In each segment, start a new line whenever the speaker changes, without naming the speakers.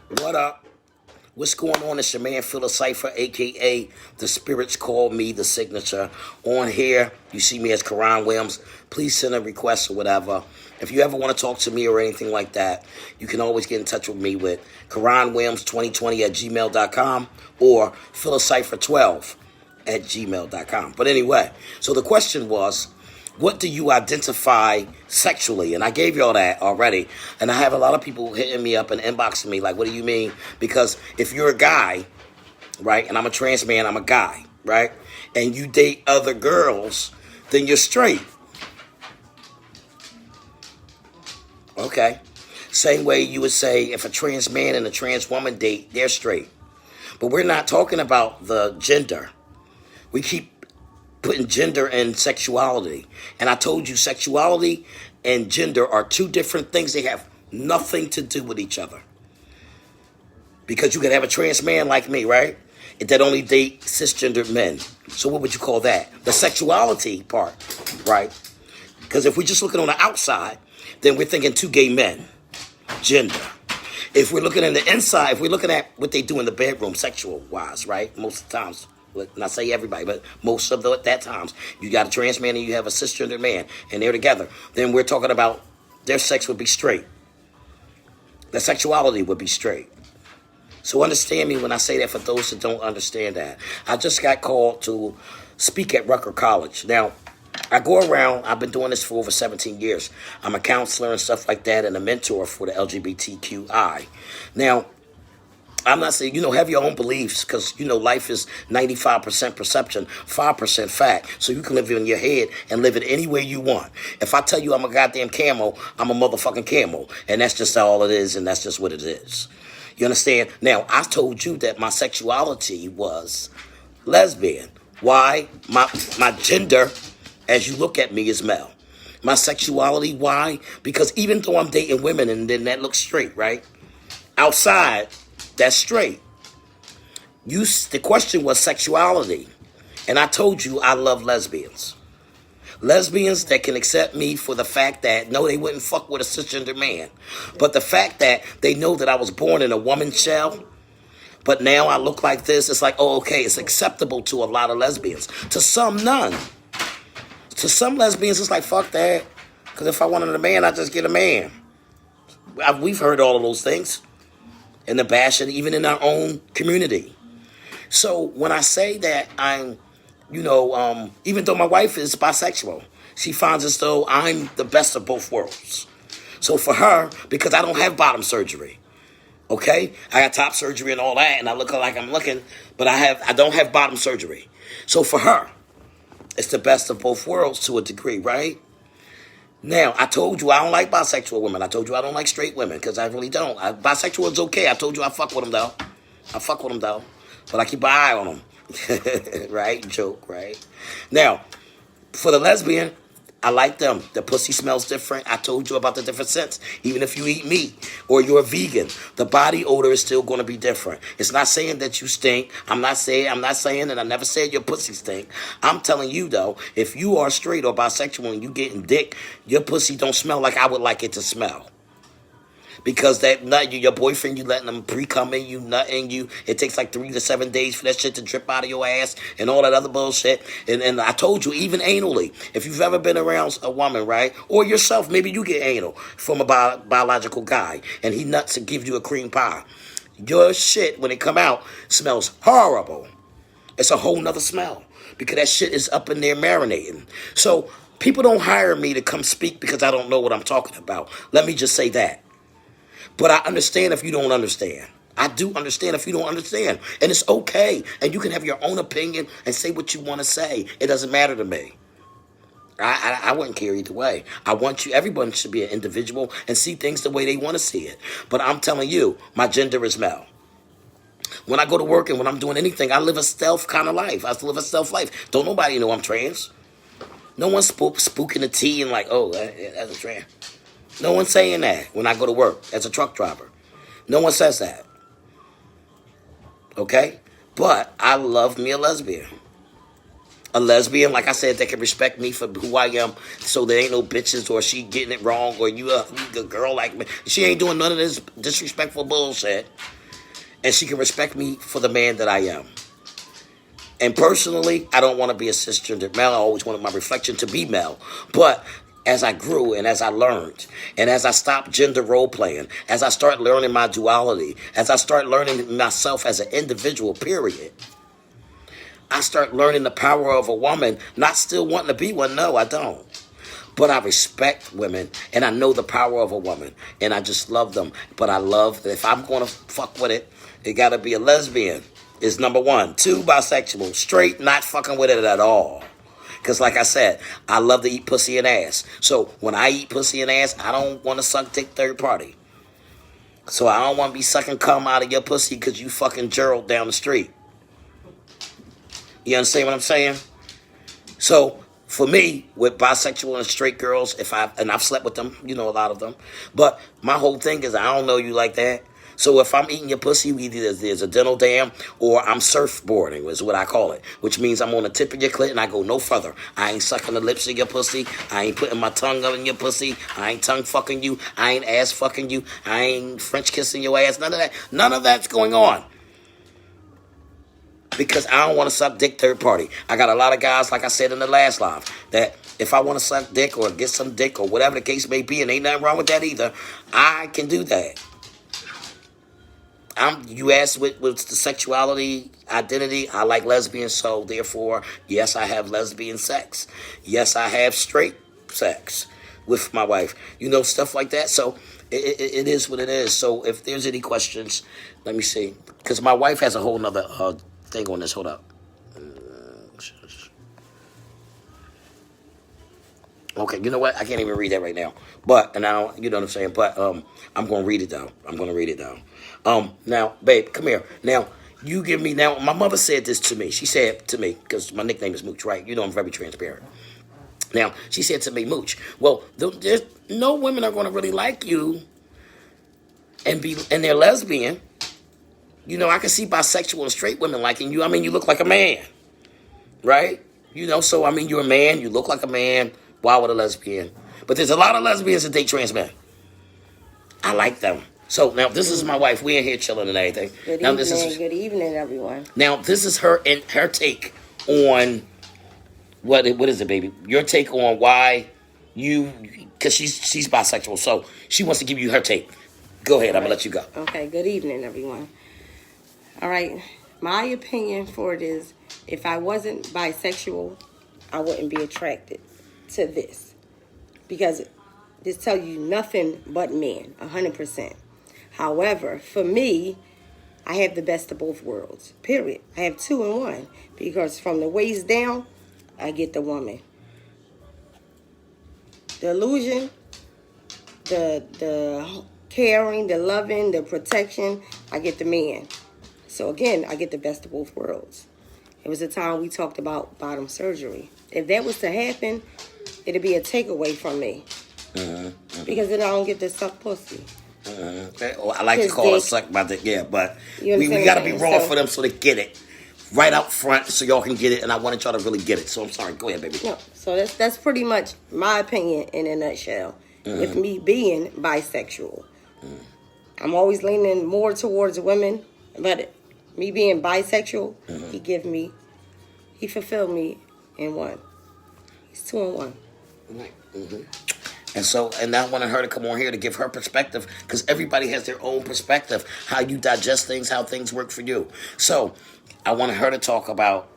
What up? What's going on? It's your man Phil Cipher, aka The Spirits Call Me The Signature. On here, you see me as Karan Williams. Please send a request or whatever. If you ever want to talk to me or anything like that, you can always get in touch with me with KaranWilliams2020 at gmail.com or PhilCipher12 at gmail.com. But anyway, so the question was, what do you identify sexually? And I gave y'all that already. And I have a lot of people hitting me up and inboxing me like, what do you mean? Because if you're a guy, right, and I'm a trans man, I'm a guy, right, and you date other girls, then you're straight. Okay. Same way you would say if a trans man and a trans woman date, they're straight. But we're not talking about the gender. We keep putting gender and sexuality. And I told you sexuality and gender are two different things. They have nothing to do with each other. Because you could have a trans man like me, right? That only date cisgendered men. So what would you call that? The sexuality part, right? Because if we're just looking on the outside, then we're thinking two gay men, gender. If we're looking in the inside, if we're looking at what they do in the bedroom, sexual-wise, right? Most of the times, not say everybody, but most of that times, you got a trans man and you have a cisgender man, and they're together. Then we're talking about their sex would be straight. Their sexuality would be straight. So understand me when I say that for those that don't understand that. I just got called to speak at Rutgers College. Now, I go around, I've been doing this for over 17 years. I'm a counselor and stuff like that and a mentor for the LGBTQI. Now, I'm not saying, have your own beliefs because, life is 95% perception, 5% fact. So you can live in your head and live it any way you want. If I tell you I'm a goddamn camel, I'm a motherfucking camel. And that's just all it is, and that's just what it is. You understand? Now, I told you that my sexuality was lesbian. Why? My gender, as you look at me, is male. My sexuality, why? Because even though I'm dating women and then that looks straight, right? Outside, that's straight. The question was sexuality. And I told you I love lesbians. Lesbians that can accept me for the fact that, no, they wouldn't fuck with a cisgender man. But the fact that they know that I was born in a woman's shell, but now I look like this, it's like, oh, okay, it's acceptable to a lot of lesbians. To some, none. To some lesbians, it's like, fuck that. Because if I wanted a man, I just get a man. We've heard all of those things. In the bashing, even in our own community. So when I say that I'm, even though my wife is bisexual, she finds as though I'm the best of both worlds. So for her, because I don't have bottom surgery, okay? I got top surgery and all that, and I look like I'm looking, but I don't have bottom surgery. So for her, it's the best of both worlds to a degree, right? Now, I told you I don't like bisexual women. I told you I don't like straight women because I really don't. Bisexual is okay. I told you I fuck with them, though. But I keep an eye on them. Right? Joke, right? Now, for the lesbian, I like them. The pussy smells different. I told you about the different scents. Even if you eat meat or you're a vegan, the body odor is still going to be different. It's not saying that you stink. I'm not saying, and I never said your pussy stink. I'm telling you, though, if you are straight or bisexual and you getting dick, your pussy don't smell like I would like it to smell. Because that nut, your boyfriend, you letting them pre-cum in you, nutting you. It takes like 3 to 7 days for that shit to drip out of your ass and all that other bullshit. And I told you, even anally, if you've ever been around a woman, right, or yourself, maybe you get anal from a biological guy, and he nuts and gives you a cream pie. Your shit, when it come out, smells horrible. It's a whole nother smell because that shit is up in there marinating. So people don't hire me to come speak because I don't know what I'm talking about. Let me just say that. But I understand if you don't understand. I do understand if you don't understand. And it's okay. And you can have your own opinion and say what you want to say. It doesn't matter to me. I wouldn't care either way. Everyone should be an individual and see things the way they want to see it. But I'm telling you, my gender is male. When I go to work and when I'm doing anything, I live a stealth kind of life. I live a stealth life. Don't nobody know I'm trans. No one's spooking the tea and like, oh, that's a trans. No one's saying that when I go to work as a truck driver. No one says that. Okay? But I love me a lesbian. A lesbian, like I said, that can respect me for who I am, so there ain't no bitches or she getting it wrong or you a girl like me. She ain't doing none of this disrespectful bullshit. and she can respect me for the man that I am. And personally, I don't want to be a cisgendered male. I always wanted my reflection to be male. But as I grew and as I learned, and as I stopped gender role playing, as I start learning my duality, as I start learning myself as an individual, period, I start learning the power of a woman, not still wanting to be one. No, I don't. But I respect women, and I know the power of a woman, and I just love them. But I love that if I'm going to fuck with it, it got to be a lesbian. Is number one. 2, bisexual. Straight, not fucking with it at all. Because like I said, I love to eat pussy and ass. So when I eat pussy and ass, I don't want to suck dick third party. So I don't want to be sucking cum out of your pussy because you fucking Gerald down the street. You understand what I'm saying? So for me, with bisexual and straight girls, I've slept with them, a lot of them. But my whole thing is I don't know you like that. So if I'm eating your pussy, either there's a dental dam or I'm surfboarding, is what I call it, which means I'm on the tip of your clit and I go no further. I ain't sucking the lips of your pussy. I ain't putting my tongue up in your pussy. I ain't tongue fucking you. I ain't ass fucking you. I ain't French kissing your ass. None of that. None of that's going on. Because I don't want to suck dick third party. I got a lot of guys, like I said in the last live, that if I want to suck dick or get some dick or whatever the case may be, and ain't nothing wrong with that either, I can do that. You asked what's the sexuality identity. I like lesbians, so therefore, yes, I have lesbian sex. Yes, I have straight sex with my wife. Stuff like that. So it is what it is. So if there's any questions, let me see. Because my wife has a whole nother thing on this. Hold up. Okay, you know what? I can't even read that right now. But, and now, you know what I'm saying? But I'm going to read it down. Now, babe, come here. Now, you give me, now, my mother said this to me. She said to me, because my nickname is Mooch, right? I'm very transparent. Now, she said to me, Mooch, well, there's no women are going to really like you and they're lesbian. I can see bisexual and straight women liking you. I mean, you look like a man, right? So, I mean, you're a man. You look like a man. Why would a lesbian? But there's a lot of lesbians that date trans men. I like them. So now this is my wife. We in here chilling and everything.
Good evening, everyone.
Now this is her take on what is it, baby? Your take on why because she's bisexual, so she wants to give you her take. Go ahead. I'm gonna let you go.
Okay. Good evening, everyone. All right. My opinion for it is, if I wasn't bisexual, I wouldn't be attracted to this, because this tells you nothing but men, 100%. However, for me, I have the best of both worlds, period. I have 2 in 1, because from the waist down, I get the woman. The illusion, the caring, the loving, the protection, I get the man. So again, I get the best of both worlds. It was a time we talked about bottom surgery. If that was to happen, it'd be a takeaway from me. Because then I don't get to suck pussy.
I like to call it suck by the, but we got to be raw for them so they get it right out front so y'all can get it, and I wanted y'all to really get it. So I'm sorry. Go ahead, baby.
No, so that's pretty much my opinion in a nutshell. With me being bisexual. I'm always leaning more towards women, but me being bisexual, he fulfilled me in one. He's 2 in 1.
And I wanted her to come on here to give her perspective, because everybody has their own perspective, how you digest things, how things work for you. So I wanted her to talk about,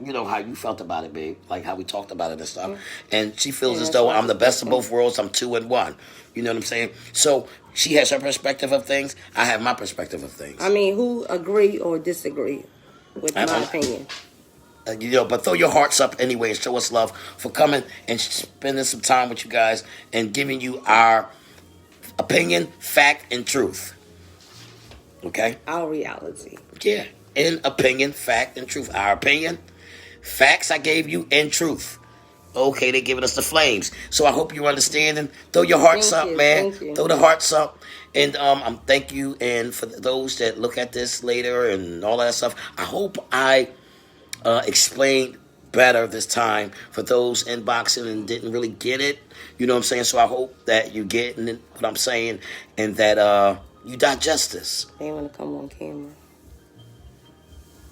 how you felt about it, babe, like how we talked about it and stuff. And she feels as though I'm the best of both worlds. I'm 2 in 1. You know what I'm saying? So she has her perspective of things. I have my perspective of things.
I mean, who agree or disagree with my opinion?
But throw your hearts up anyway and show us love for coming and spending some time with you guys and giving you our opinion, fact, and truth. Okay?
Our reality.
Yeah. In opinion, fact, and truth. Our opinion, facts I gave you, and truth. Okay, they're giving us the flames. So I hope you're understanding. Throw your hearts up, man. Throw the hearts up. And thank you. And for those that look at this later and all that stuff, I hope I explained better this time for those inboxing and didn't really get it. You know what I'm saying? So I hope that you get what I'm saying, and that You digest this.
They want to come on camera.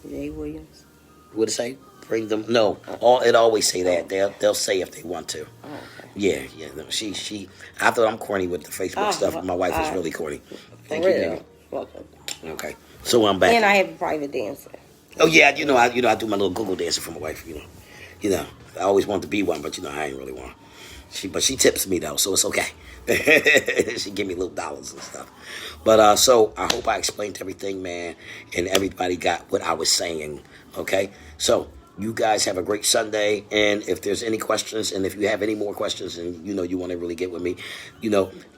Jay Williams.
What it say? Bring them. No, it always say that. They'll say if they want to.
Oh, okay.
Yeah. No, she. I thought I'm corny with the Facebook stuff. But my wife is really corny. Thank you, baby.
Welcome.
Okay, so I'm back.
And I have a private dancer.
Oh yeah, I do my little Google dancing for my wife. I always wanted to be one, but I ain't really one. She tips me though, so it's okay. She give me little dollars and stuff. But so I hope I explained everything, man, and everybody got what I was saying. Okay, so you guys have a great Sunday, and if there's any questions, and if you have any more questions, and you want to really get with me,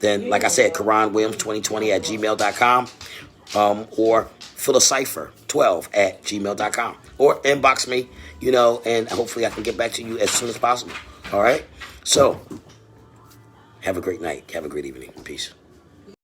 then like I said, KaranWilliams2020 @gmail.com, or philocipher12 @gmail.com, or inbox me, and hopefully I can get back to you as soon as possible. All right, so have a great night, have a great evening, peace.